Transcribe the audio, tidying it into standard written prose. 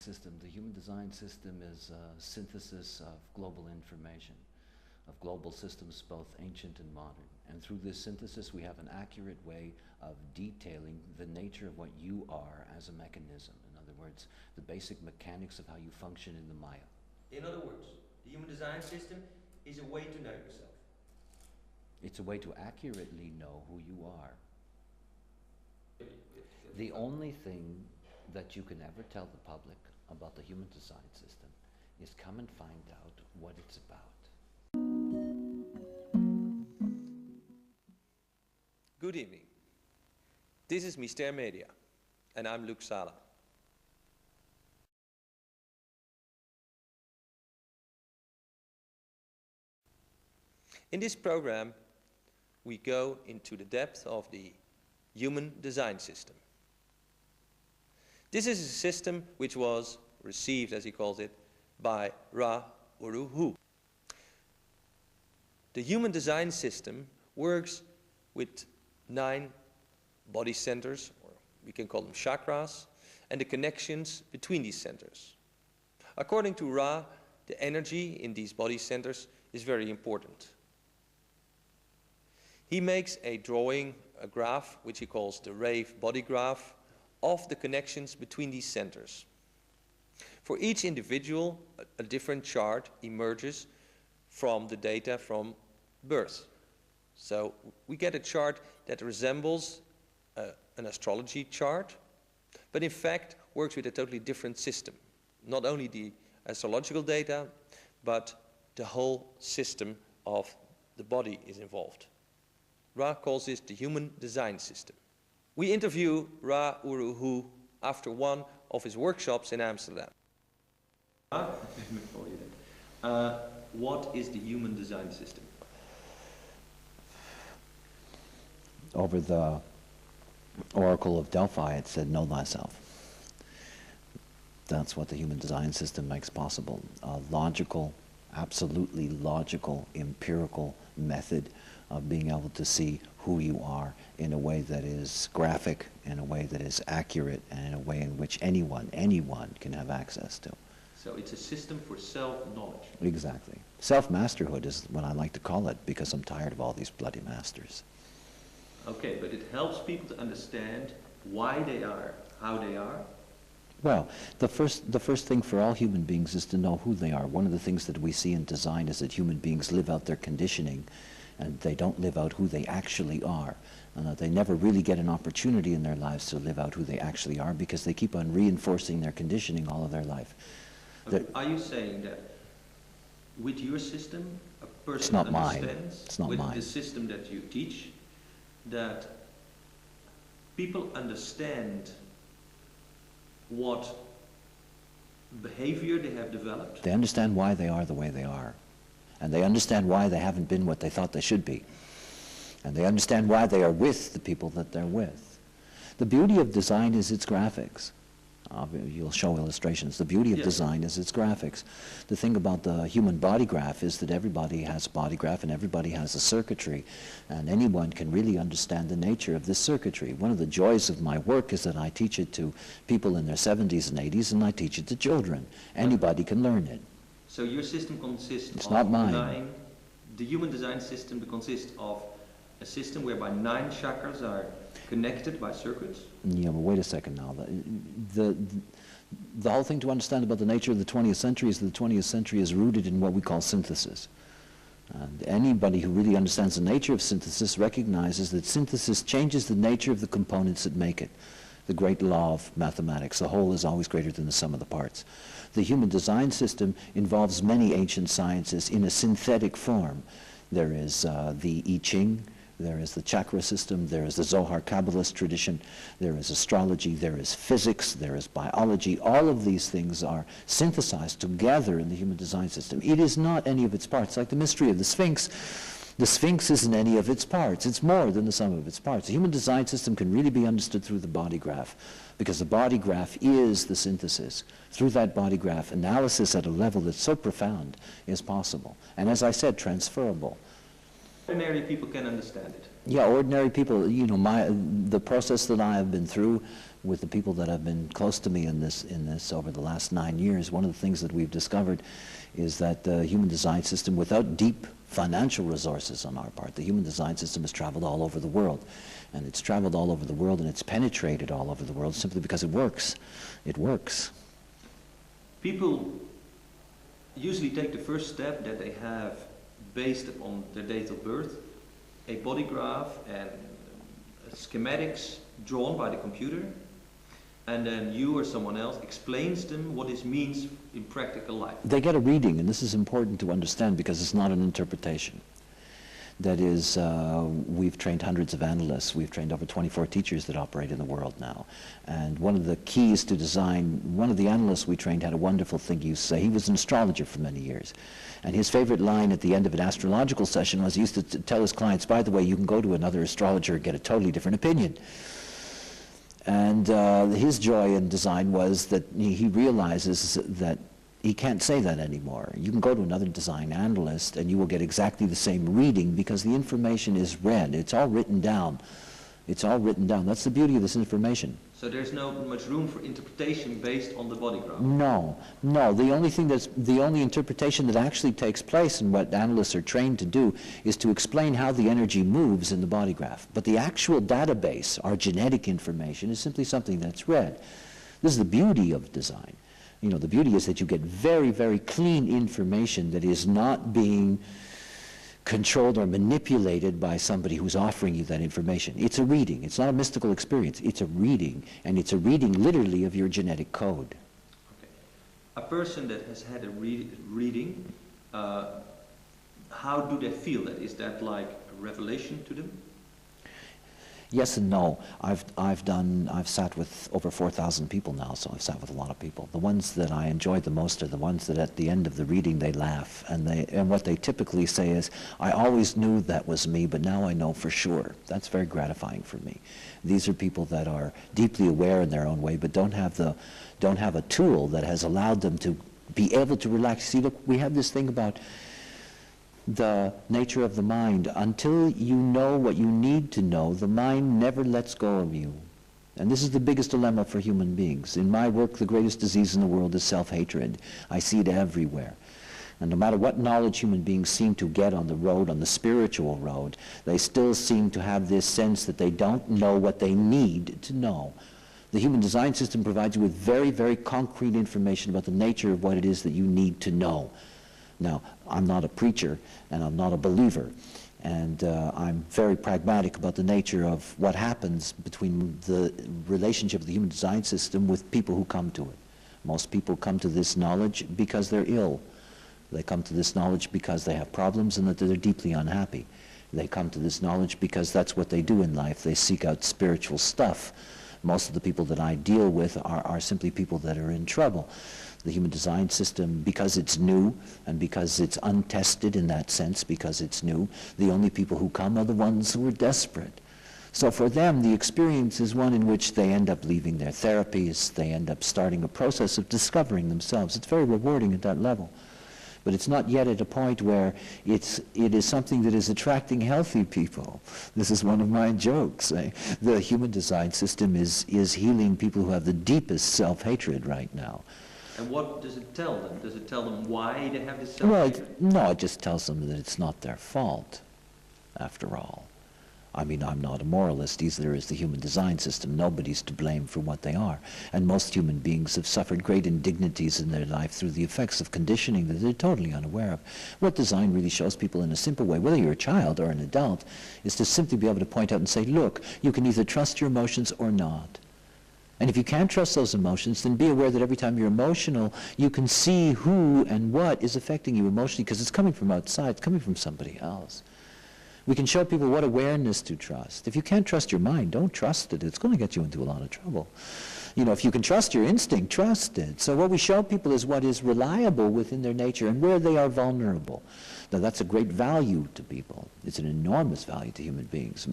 System. The human design system is a synthesis of global information, of global systems both ancient and modern. And through this synthesis we have an accurate way of detailing the nature of what you are as a mechanism. In other words, the basic mechanics of how you function in the Maya. In other words, the human design system is a way to know yourself. It's a way to accurately know who you are. The only thing that you can ever tell the public about the human design system is come and find out what it's about. Good evening. This is Myster Media, and I'm Luc Sala. In this program, we go into the depth of the human design system. This is a system which was received, as he calls it, by Ra Uru Hu. The human design system works with 9 body centers, or we can call them chakras, and the connections between these centers. According to Ra, the energy in these body centers is very important. He makes a drawing, a graph, which he calls the rave body graph, of the connections between these centers. For each individual, a different chart emerges from the data from birth. So we get a chart that resembles an astrology chart, but in fact works with a totally different system. Not only the astrological data, but the whole system of the body is involved. Ra calls this the human design system. We interview Ra Uru Hu after one of his workshops in Amsterdam. What is the human design system? Over the Oracle of Delphi it said, know thyself. That's what the human design system makes possible. A logical, absolutely logical, empirical method of being able to see who you are in a way that is graphic, in a way that is accurate, and in a way in which anyone can have access to. So it's a system for self-knowledge. Exactly. Self-masterhood is what I like to call it, because I'm tired of all these bloody masters. Okay, but it helps people to understand why they are, how they are. Well, the first thing for all human beings is to know who they are. One of the things that we see in design is that human beings live out their conditioning, and they don't live out who they actually are. And that they never really get an opportunity in their lives to live out who they actually are, because they keep on reinforcing their conditioning all of their life. Are you saying that with your system, a person it's not understands, mine. It's not with mine. the system that you teach, that people understand what behavior they have developed? They understand why they are the way they are. And they understand why they haven't been what they thought they should be. And they understand why they are with the people that they're with. The beauty of design is its graphics. You'll show illustrations. The beauty of design is its graphics. The thing about the human body graph is that everybody has a body graph and everybody has a circuitry, and anyone can really understand the nature of this circuitry. One of the joys of my work is that I teach it to people in their 70s and 80s, and I teach it to children. Anybody can learn it. So your system consists it's of not mine. 9, the human design system consists of a system whereby 9 chakras are connected by circuits? Yeah, but wait a second now. The whole thing to understand about the nature of the 20th century is that the 20th century is rooted in what we call synthesis. And anybody who really understands the nature of synthesis recognizes that synthesis changes the nature of the components that make it. The great law of mathematics, the whole is always greater than the sum of the parts. The human design system involves many ancient sciences in a synthetic form. There is the I Ching, there is the chakra system, there is the Zohar Kabbalist tradition, there is astrology, there is physics, there is biology. All of these things are synthesized together in the human design system. It is not any of its parts. Like the mystery of the Sphinx isn't any of its parts. It's more than the sum of its parts. The human design system can really be understood through the body graph, because the body graph is the synthesis. Through that body graph, analysis at a level that's so profound is possible. And as I said, transferable. Ordinary people can understand it. Yeah, ordinary people, you know, the process that I have been through with the people that have been close to me in this over the last 9 years, one of the things that we've discovered is that the human design system, without deep financial resources on our part, the human design system has traveled all over the world. And it's traveled all over the world and it's penetrated all over the world simply because it works. It works. People usually take the first step that they have based upon their date of birth, a body graph and schematics drawn by the computer, and then you or someone else explains them what this means in practical life. They get a reading, and this is important to understand because it's not an interpretation. That is, we've trained hundreds of analysts. We've trained over 24 teachers that operate in the world now. And one of the keys to design, one of the analysts we trained had a wonderful thing he used to say. He was an astrologer for many years. And his favorite line at the end of an astrological session was he used to tell his clients, by the way, you can go to another astrologer and get a totally different opinion. And his joy in design was that he realizes that he can't say that anymore. You can go to another design analyst and you will get exactly the same reading because the information is read. It's all written down. It's all written down. That's the beauty of this information. So there's no much room for interpretation based on the body graph? No, no. The only interpretation that actually takes place and what analysts are trained to do is to explain how the energy moves in the body graph. But the actual database, our genetic information, is simply something that's read. This is the beauty of design. You know, the beauty is that you get very, very clean information that is not being controlled or manipulated by somebody who's offering you that information. It's a reading. It's not a mystical experience. It's a reading, and it's a reading literally of your genetic code. Okay. A person that has had a reading, how do they feel that? Is that like a revelation to them? Yes and no. I've sat with over 4,000 people now, so I've sat with a lot of people. The ones that I enjoy the most are the ones that at the end of the reading they laugh, and what they typically say is, I always knew that was me, but now I know for sure. That's very gratifying for me. These are people that are deeply aware in their own way, but don't have a tool that has allowed them to be able to relax. See, look, we have this thing about the nature of the mind. Until you know what you need to know, the mind never lets go of you. And this is the biggest dilemma for human beings. In my work, the greatest disease in the world is self-hatred. I see it everywhere. And no matter what knowledge human beings seem to get on the road, on the spiritual road, they still seem to have this sense that they don't know what they need to know. The human design system provides you with very, very concrete information about the nature of what it is that you need to know. Now, I'm not a preacher, and I'm not a believer, and I'm very pragmatic about the nature of what happens between the relationship of the human design system with people who come to it. Most people come to this knowledge because they're ill. They come to this knowledge because they have problems and that they're deeply unhappy. They come to this knowledge because that's what they do in life. They seek out spiritual stuff. Most of the people that I deal with are simply people that are in trouble. The human design system, because it's new and because it's untested in that sense, because it's new, the only people who come are the ones who are desperate. So for them, the experience is one in which they end up leaving their therapies, they end up starting a process of discovering themselves. It's very rewarding at that level. But it's not yet at a point where it is something that is attracting healthy people. This is one of my jokes. The human design system is healing people who have the deepest self-hatred right now. And what does it tell them? Does it tell them why they have this self-hatred? Well, no, it just tells them that it's not their fault, after all. I mean, I'm not a moralist. Either is the human design system. Nobody's to blame for what they are. And most human beings have suffered great indignities in their life through the effects of conditioning that they're totally unaware of. What design really shows people in a simple way, whether you're a child or an adult, is to simply be able to point out and say, look, you can either trust your emotions or not. And if you can't trust those emotions, then be aware that every time you're emotional, you can see who and what is affecting you emotionally, because it's coming from outside, it's coming from somebody else. We can show people what awareness to trust. If you can't trust your mind, don't trust it. It's going to get you into a lot of trouble. You know, if you can trust your instinct, trust it. So what we show people is what is reliable within their nature and where they are vulnerable. Now, that's a great value to people. It's an enormous value to human beings.